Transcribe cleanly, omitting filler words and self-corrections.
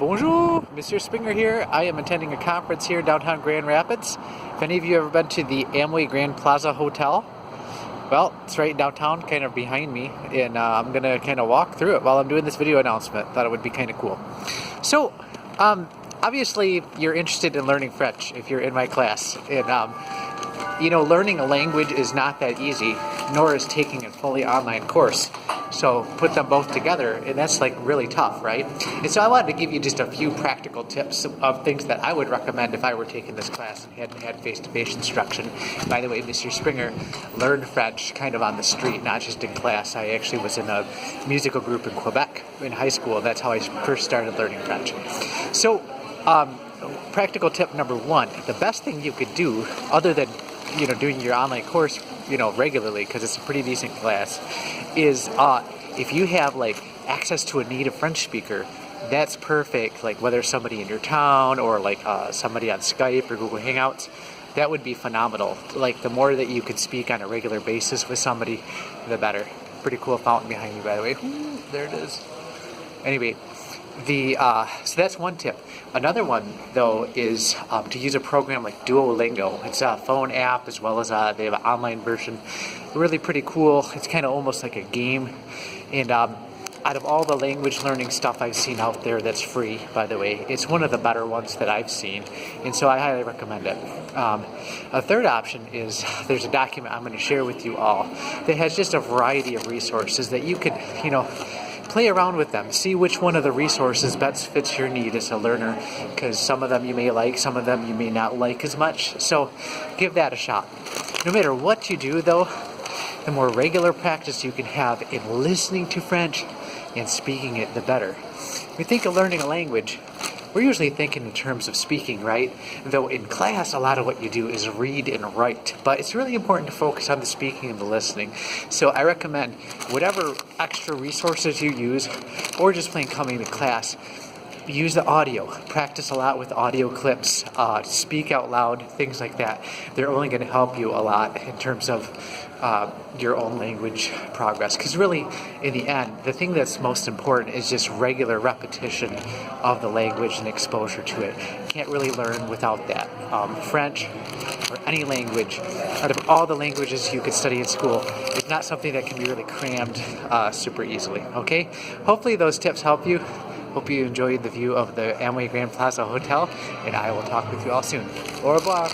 Bonjour, Monsieur Springer here. I am attending a conference here downtown Grand Rapids. If any of you have ever been to the Amway Grand Plaza Hotel, well, it's right downtown, kind of behind me, and I'm going to kind of walk through it while I'm doing this video announcement. Thought it would be kind of cool. So, obviously, you're interested in learning French if you're in my class, and learning a language is not that easy, nor is taking a fully online course. So put them both together, and that's like really tough, right? And so I wanted to give you just a few practical tips of things that I would recommend if I were taking this class and hadn't had face-to-face instruction. By the way, Mr. Springer learned French kind of on the street, not just in class. I actually was in a musical group in Quebec in high school, and that's how I first started learning French. So, practical tip number one, the best thing you could do, other than doing your online course, regularly, because it's a pretty decent class, is if you have access to a native French speaker, that's perfect. Like whether somebody in your town or somebody on Skype or Google Hangouts, that would be phenomenal. Like the more that you could speak on a regular basis with somebody, the better. Pretty cool fountain behind me, by the way. Ooh, there it is. Anyway, so that's one tip. Another one, though, is to use a program like Duolingo. It's a phone app as well as they have an online version. Really pretty cool. It's kind of almost like a game. And out of all the language learning stuff I've seen out there that's free, by the way, it's one of the better ones that I've seen. And so I highly recommend it. A third option is there's a document I'm going to share with you all that has just a variety of resources that you could, play around with them. See which one of the resources best fits your need as a learner, because some of them you may like, some of them you may not like as much. So give that a shot. No matter what you do, though, the more regular practice you can have in listening to French and speaking it, the better. When we think of learning a language, we're usually thinking in terms of speaking, right? Though in class, a lot of what you do is read and write. But it's really important to focus on the speaking and the listening. So I recommend whatever extra resources you use, or just plain coming to class, use the audio. Practice a lot with audio clips. Speak out loud, things like that. They're only going to help you a lot in terms of your own language progress. Because really, in the end, the thing that's most important is just regular repetition of the language and exposure to it. You can't really learn without that. French, or any language, out of all the languages you could study in school, is not something that can be really crammed super easily. Okay? Hopefully those tips help you. Hope you enjoyed the view of the Amway Grand Plaza Hotel, and I will talk with you all soon. Au revoir.